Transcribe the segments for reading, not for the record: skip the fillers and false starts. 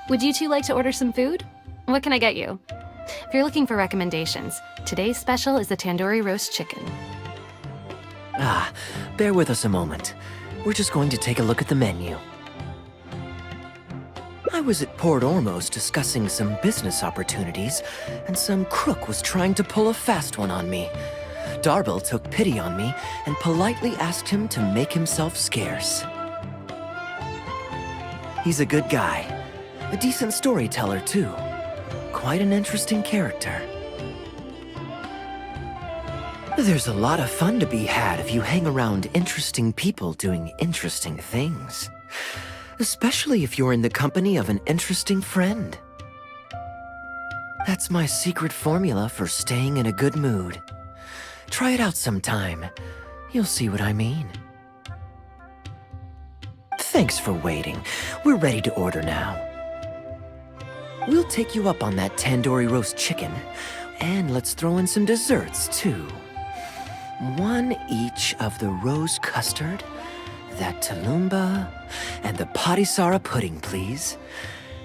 Would you two like to order some food? What can I get you? If you're looking for recommendations, today's special is the tandoori roast chicken. Ah, bear with us a moment. We're just going to take a look at the menu. I was at Port Ormos discussing some business opportunities, and some crook was trying to pull a fast one on me. Darbil took pity on me and politely asked him to make himself scarce. He's a good guy. A decent storyteller, too. Quite an interesting character. There's a lot of fun to be had if you hang around interesting people doing interesting things. Especially if you're in the company of an interesting friend. That's my secret formula for staying in a good mood. Try it out sometime. You'll see what I mean. Thanks for waiting. We're ready to order now. We'll take you up on that tandoori roast chicken, and let's throw in some desserts, too. One each of the rose custard, that talumba, and the patisara pudding, please.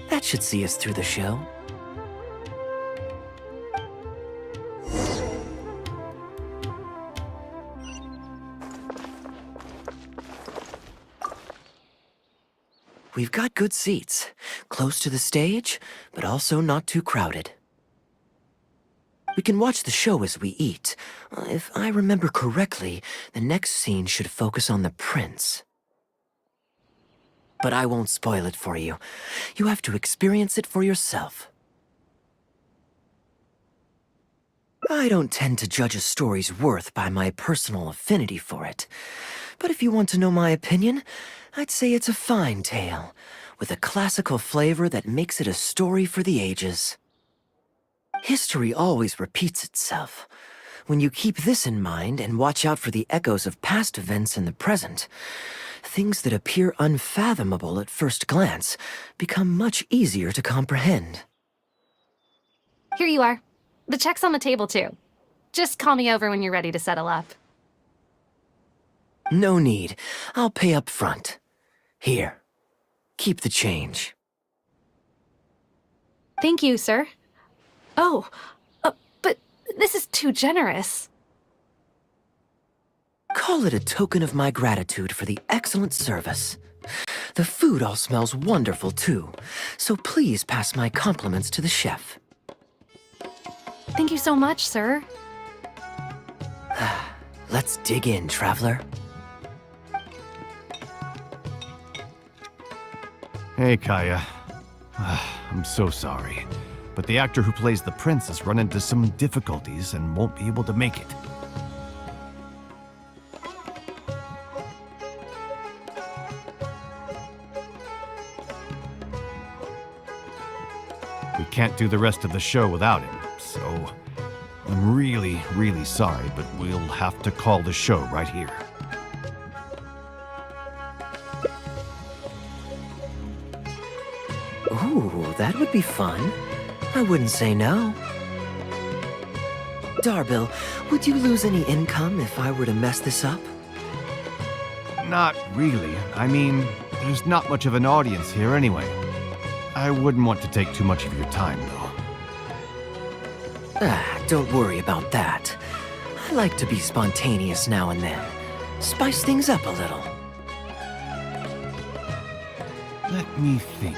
That should see us through the show. We've got good seats, close to the stage, but also not too crowded. We can watch the show as we eat. If I remember correctly, the next scene should focus on the prince. But I won't spoil it for you. You have to experience it for yourself. I don't tend to judge a story's worth by my personal affinity for it. But if you want to know my opinion, I'd say it's a fine tale, with a classical flavor that makes it a story for the ages. History always repeats itself. When you keep this in mind and watch out for the echoes of past events in the present, things that appear unfathomable at first glance become much easier to comprehend. Here you are. The check's on the table, too. Just call me over when you're ready to settle up. No need. I'll pay up front. Here. Keep the change. Thank you, sir. Oh, but this is too generous. Call it a token of my gratitude for the excellent service. The food all smells wonderful, too, so please pass my compliments to the chef. Thank you so much, sir. Let's dig in, traveler. Hey, Kaeya. I'm so sorry, but the actor who plays the prince has run into some difficulties and won't be able to make it. We can't do the rest of the show without him, so I'm really, really sorry, but we'll have to call the show right here. Ooh, that would be fun. I wouldn't say no. Darbil, would you lose any income if I were to mess this up? Not really. I mean, there's not much of an audience here anyway. I wouldn't want to take too much of your time, though. Don't worry about that. I like to be spontaneous now and then. Spice things up a little. Let me think.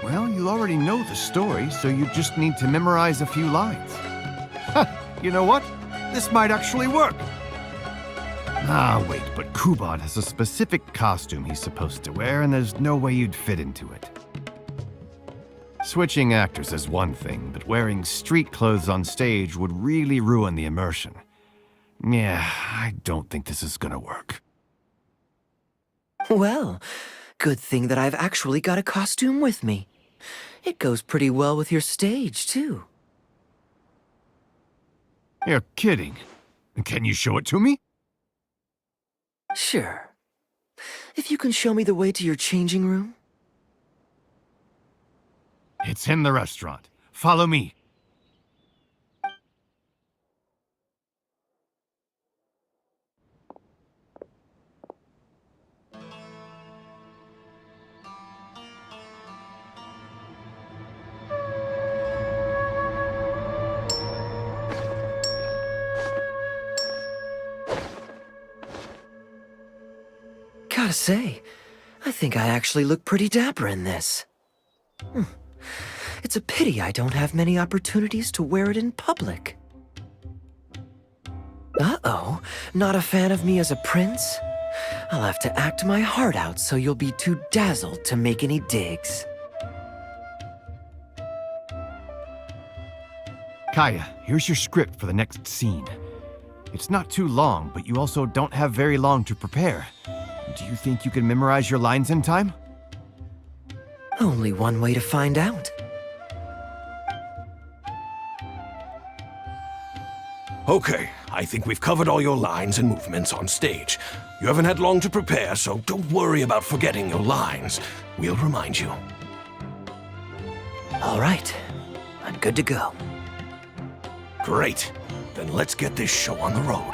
Well, you already know the story, so you just need to memorize a few lines. You know what? This might actually work. Ah, wait, but Kuban has a specific costume he's supposed to wear, and there's no way you'd fit into it. Switching actors is one thing, but wearing street clothes on stage would really ruin the immersion. Yeah, I don't think this is gonna work. Well, good thing that I've actually got a costume with me. It goes pretty well with your stage, too. You're kidding. Can you show it to me? Sure. If you can show me the way to your changing room. It's in the restaurant. Follow me. Gotta say, I think I actually look pretty dapper in this. It's a pity I don't have many opportunities to wear it in public. Uh-oh, not a fan of me as a prince? I'll have to act my heart out so you'll be too dazzled to make any digs. Kaeya, here's your script for the next scene. It's not too long, but you also don't have very long to prepare. Do you think you can memorize your lines in time? Only one way to find out. Okay, I think we've covered all your lines and movements on stage. You haven't had long to prepare, so don't worry about forgetting your lines. We'll remind you. All right, I'm good to go. Great. Then let's get this show on the road.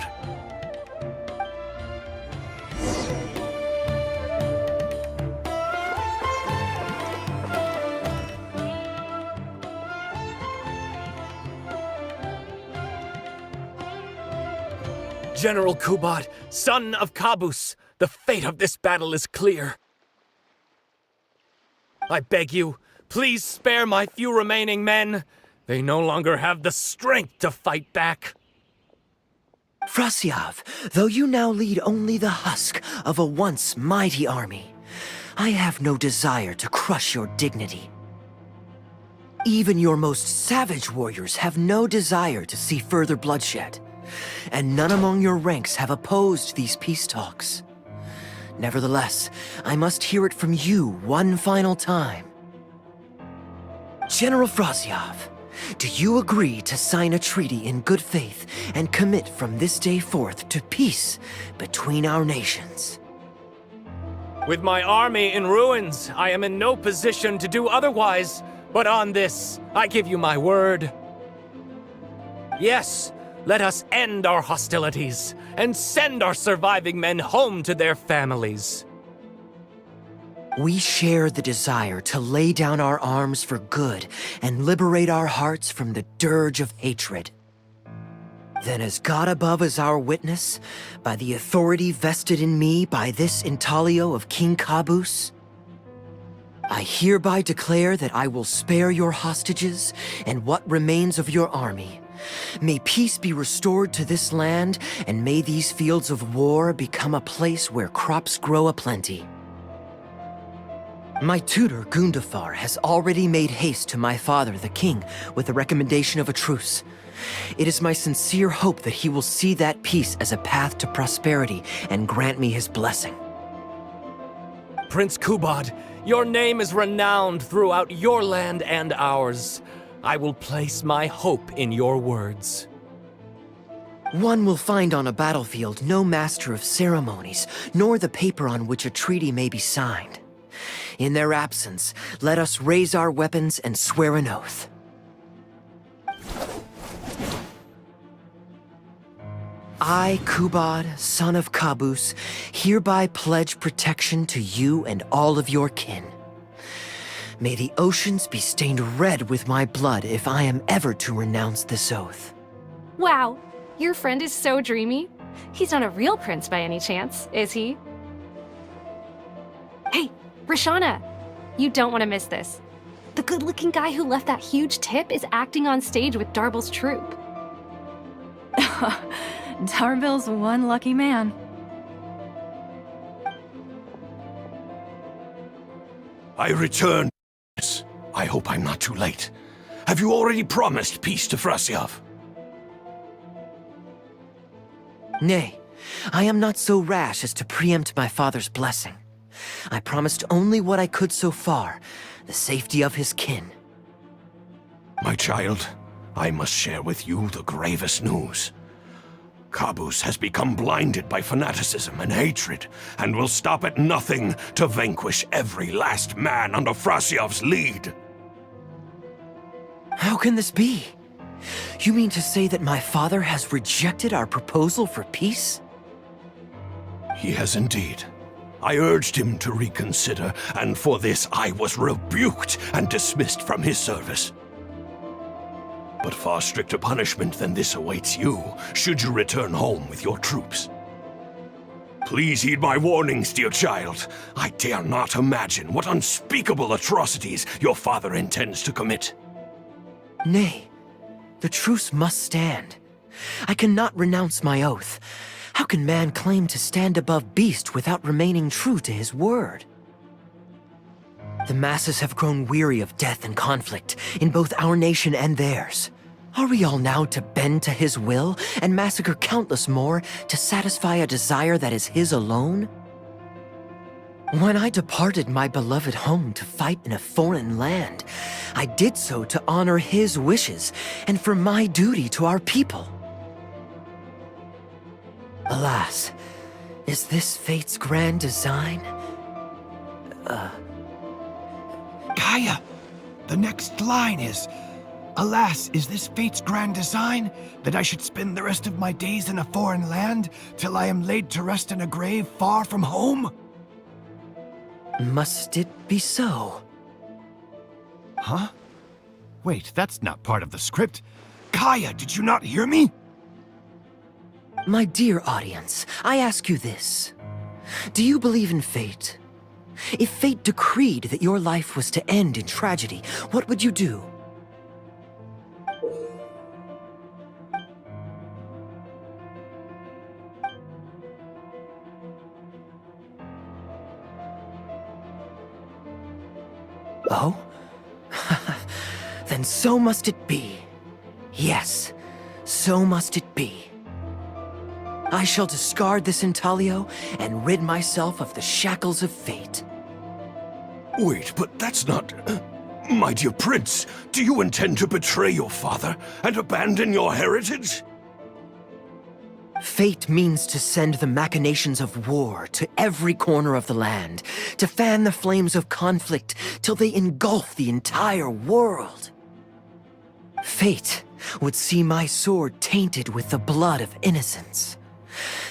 General Kubad, son of Kabus, the fate of this battle is clear. I beg you, please spare my few remaining men. They no longer have the strength to fight back. Frasiav, though you now lead only the husk of a once mighty army, I have no desire to crush your dignity. Even your most savage warriors have no desire to see further bloodshed, and none among your ranks have opposed these peace talks. Nevertheless, I must hear it from you one final time. General Frasiav, do you agree to sign a treaty in good faith and commit from this day forth to peace between our nations? With my army in ruins, I am in no position to do otherwise, but on this, I give you my word. Yes, let us end our hostilities and send our surviving men home to their families. We share the desire to lay down our arms for good and liberate our hearts from the dirge of hatred. Then as God above is our witness, by the authority vested in me by this intaglio of King Kabus, I hereby declare that I will spare your hostages and what remains of your army. May peace be restored to this land, and may these fields of war become a place where crops grow aplenty. My tutor, Gundafar, has already made haste to my father, the king, with the recommendation of a truce. It is my sincere hope that he will see that peace as a path to prosperity and grant me his blessing. Prince Kubad, your name is renowned throughout your land and ours. I will place my hope in your words. One will find on a battlefield no master of ceremonies, nor the paper on which a treaty may be signed. In their absence, let us raise our weapons and swear an oath. I, Kubad, son of Kabus, hereby pledge protection to you and all of your kin. May the oceans be stained red with my blood if I am ever to renounce this oath. Wow, your friend is so dreamy. He's not a real prince by any chance, is he? Hey, Rashana, you don't want to miss this. The good-looking guy who left that huge tip is acting on stage with Darbel's troupe. Darbel's one lucky man. I return. I hope I'm not too late. Have you already promised peace to Frasiav? Nay, I am not so rash as to preempt my father's blessing. I promised only what I could so far, the safety of his kin. My child, I must share with you the gravest news. Kabus has become blinded by fanaticism and hatred, and will stop at nothing to vanquish every last man under Frasiav's lead. How can this be? You mean to say that my father has rejected our proposal for peace? He has indeed. I urged him to reconsider, and for this I was rebuked and dismissed from his service. But far stricter punishment than this awaits you, should you return home with your troops. Please heed my warnings, dear child. I dare not imagine what unspeakable atrocities your father intends to commit. Nay, the truce must stand. I cannot renounce my oath. How can man claim to stand above beast without remaining true to his word? The masses have grown weary of death and conflict in both our nation and theirs. Are we all now to bend to his will and massacre countless more to satisfy a desire that is his alone? When I departed my beloved home to fight in a foreign land, I did so to honor his wishes and for my duty to our people. Alas, is this fate's grand design? Kaeya, the next line is, "Alas, is this fate's grand design, that I should spend the rest of my days in a foreign land, till I am laid to rest in a grave far from home?" Must it be so? Huh? Wait, that's not part of the script. Kaeya, did you not hear me? My dear audience, I ask you this. Do you believe in fate? If fate decreed that your life was to end in tragedy, what would you do? Oh? Then so must it be. Yes, so must it be. I shall discard this intaglio and rid myself of the shackles of fate. Wait, but that's not... My dear prince, do you intend to betray your father and abandon your heritage? Fate means to send the machinations of war to every corner of the land, to fan the flames of conflict till they engulf the entire world. Fate would see my sword tainted with the blood of innocents,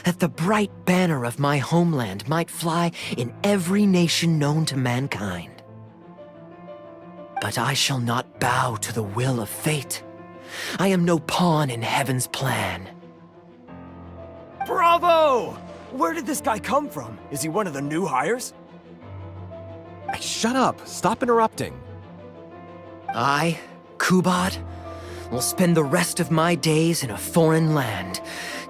that the bright banner of my homeland might fly in every nation known to mankind. But I shall not bow to the will of fate. I am no pawn in heaven's plan. Bravo! Where did this guy come from? Is he one of the new hires? Shut up! Stop interrupting. I, Kubad, will spend the rest of my days in a foreign land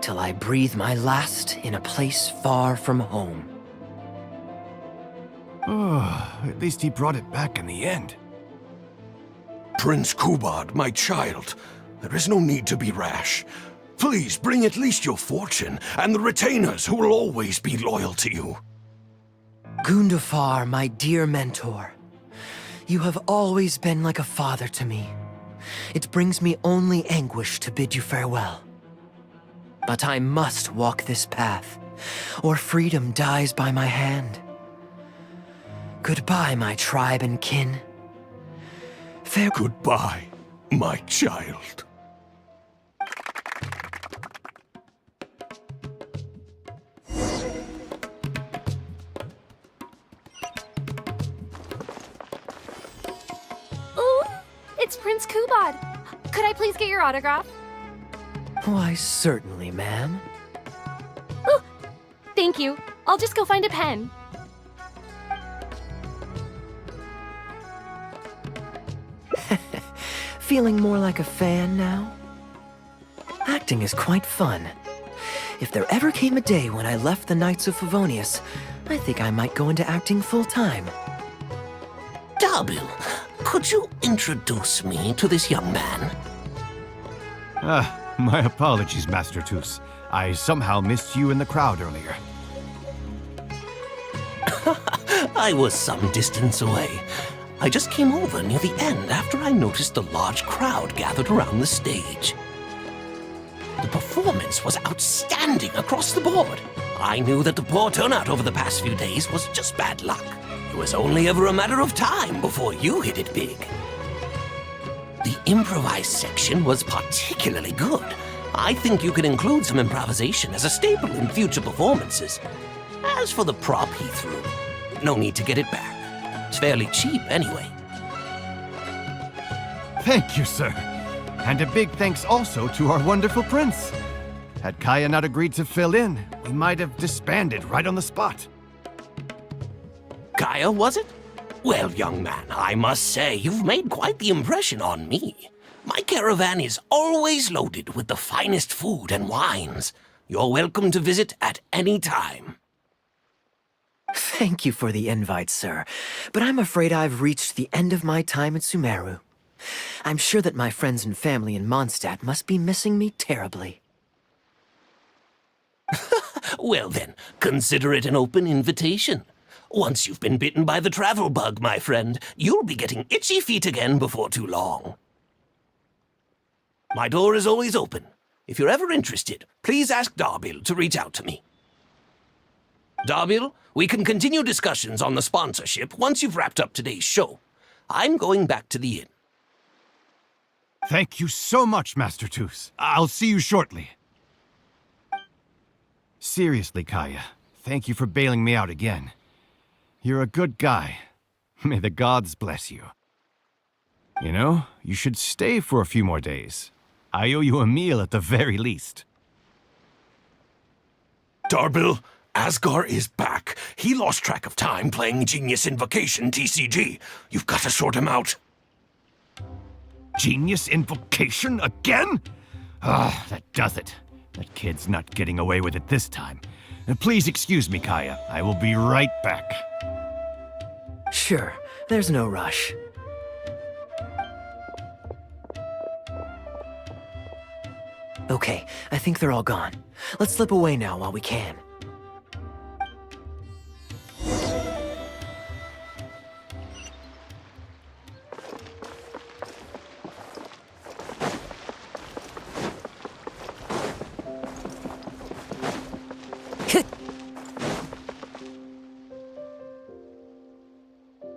till I breathe my last in a place far from home. Oh, at least he brought it back in the end. Prince Kubad, my child, there is no need to be rash. Please bring at least your fortune and the retainers who will always be loyal to you. Gundafar, my dear mentor, you have always been like a father to me. It brings me only anguish to bid you farewell. But I must walk this path, or freedom dies by my hand. Goodbye, my tribe and kin. Goodbye, my child. Ooh, it's Prince Kubad. Could I please get your autograph? Why, certainly, ma'am. Ooh, thank you. I'll just go find a pen. Feeling more like a fan now? Acting is quite fun. If there ever came a day when I left the Knights of Favonius, I think I might go into acting full-time. Darbil, could you introduce me to this young man? My apologies, Master Toos. I somehow missed you in the crowd earlier. I was some distance away. I just came over near the end after I noticed the large crowd gathered around the stage. The performance was outstanding across the board. I knew that the poor turnout over the past few days was just bad luck. It was only ever a matter of time before you hit it big. The improvised section was particularly good. I think you could include some improvisation as a staple in future performances. As for the prop he threw, no need to get it back. It's fairly cheap anyway. Thank you, sir. And a big thanks also to our wonderful prince. Had Kaeya not agreed to fill in, we might have disbanded right on the spot. Kaeya, was it? Well, young man, I must say you've made quite the impression on me. My caravan is always loaded with the finest food and wines. You're welcome to visit at any time. Thank you for the invite, sir, but I'm afraid I've reached the end of my time at Sumeru. I'm sure that my friends and family in Mondstadt must be missing me terribly. Well then, consider it an open invitation. Once you've been bitten by the travel bug, my friend, you'll be getting itchy feet again before too long. My door is always open. If you're ever interested, please ask Darbil to reach out to me. Darbil, we can continue discussions on the sponsorship once you've wrapped up today's show. I'm going back to the inn. Thank you so much, Master Toos. I'll see you shortly. Seriously, Kaeya, thank you for bailing me out again. You're a good guy. May the gods bless you. You know, you should stay for a few more days. I owe you a meal at the very least. Darbil, Asgar is back. He lost track of time playing Genius Invocation TCG. You've got to sort him out. Genius Invocation again? Ah, that does it. That kid's not getting away with it this time. Please excuse me, Kaeya. I will be right back. Sure, there's no rush. Okay, I think they're all gone. Let's slip away now while we can.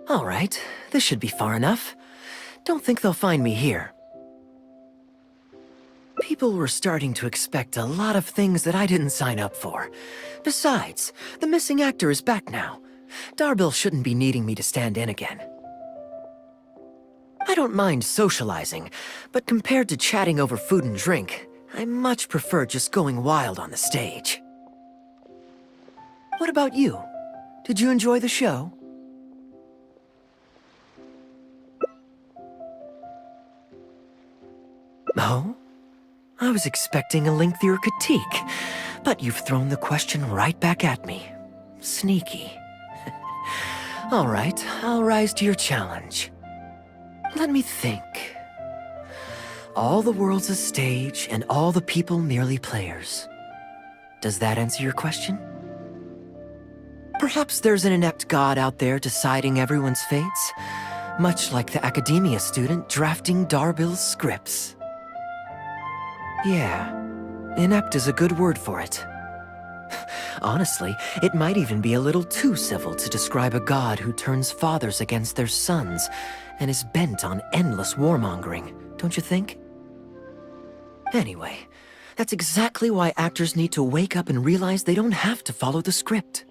All right, this should be far enough. Don't think they'll find me here. People were starting to expect a lot of things that I didn't sign up for. Besides, the missing actor is back now. Darbil shouldn't be needing me to stand in again. I don't mind socializing, but compared to chatting over food and drink, I much prefer just going wild on the stage. What about you? Did you enjoy the show? Oh? I was expecting a lengthier critique, but you've thrown the question right back at me. Sneaky. All right, I'll rise to your challenge. Let me think. All the world's a stage, and all the people merely players. Does that answer your question? Perhaps there's an inept god out there deciding everyone's fates, much like the academia student drafting Darbil's scripts. Yeah, inept is a good word for it. Honestly, it might even be a little too civil to describe a god who turns fathers against their sons and is bent on endless warmongering, don't you think? Anyway, that's exactly why actors need to wake up and realize they don't have to follow the script.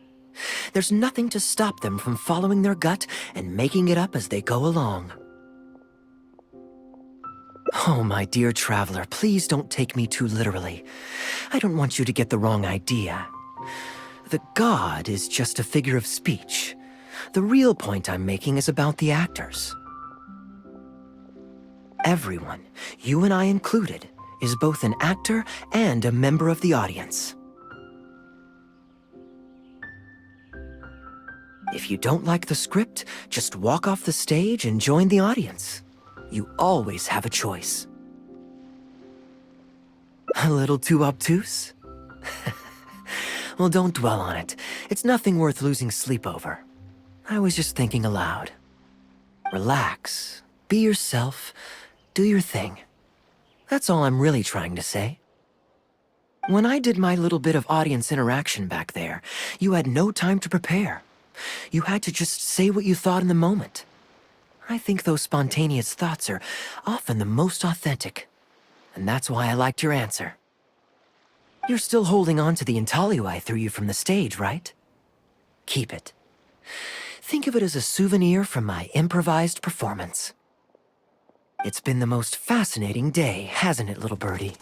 There's nothing to stop them from following their gut and making it up as they go along. Oh, my dear traveler, please don't take me too literally. I don't want you to get the wrong idea. The god is just a figure of speech. The real point I'm making is about the actors. Everyone, you and I included, is both an actor and a member of the audience. If you don't like the script, just walk off the stage and join the audience. You always have a choice. A little too obtuse? Well, don't dwell on it. It's nothing worth losing sleep over. I was just thinking aloud. Relax, be yourself, do your thing. That's all I'm really trying to say. When I did my little bit of audience interaction back there, you had no time to prepare. You had to just say what you thought in the moment. I think those spontaneous thoughts are often the most authentic. And that's why I liked your answer. You're still holding on to the intaglio I threw you from the stage, right? Keep it. Think of it as a souvenir from my improvised performance. It's been the most fascinating day, hasn't it, little birdie?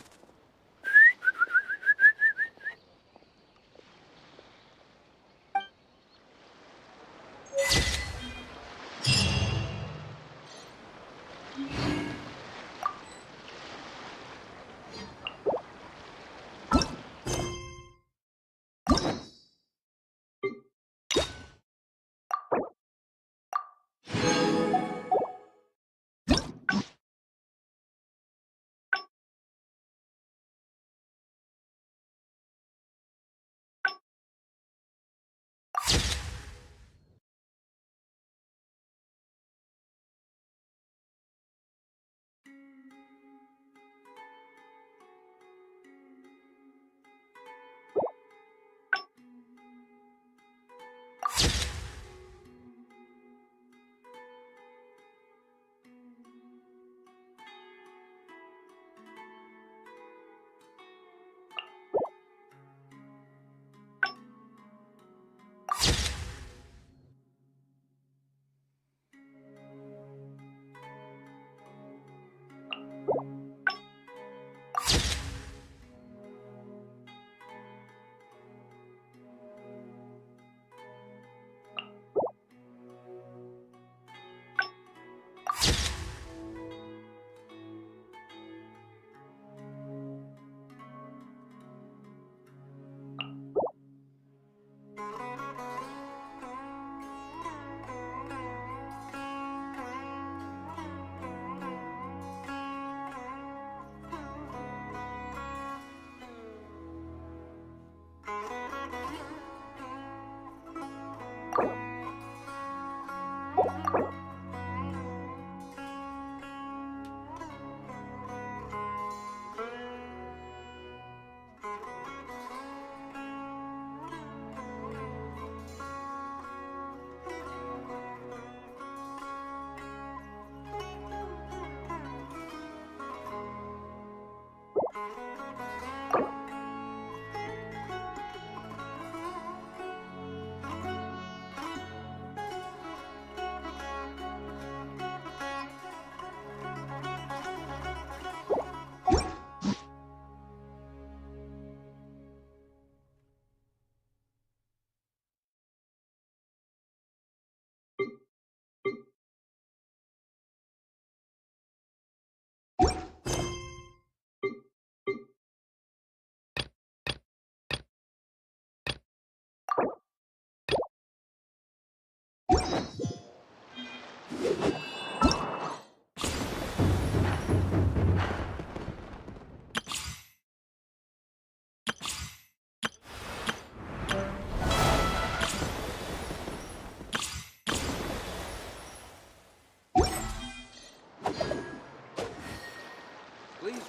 Please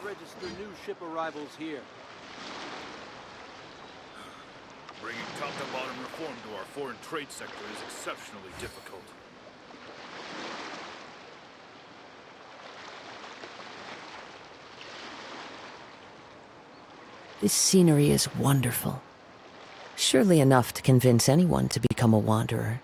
register new ship arrivals here. Bringing top-to-bottom reform to our foreign trade sector is exceptionally difficult. This scenery is wonderful. Surely enough to convince anyone to become a wanderer.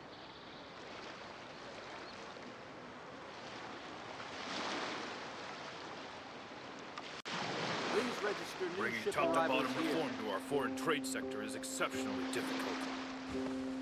Please register new Bringing ship top-to-bottom arrivals here. reform to our foreign trade sector is exceptionally difficult.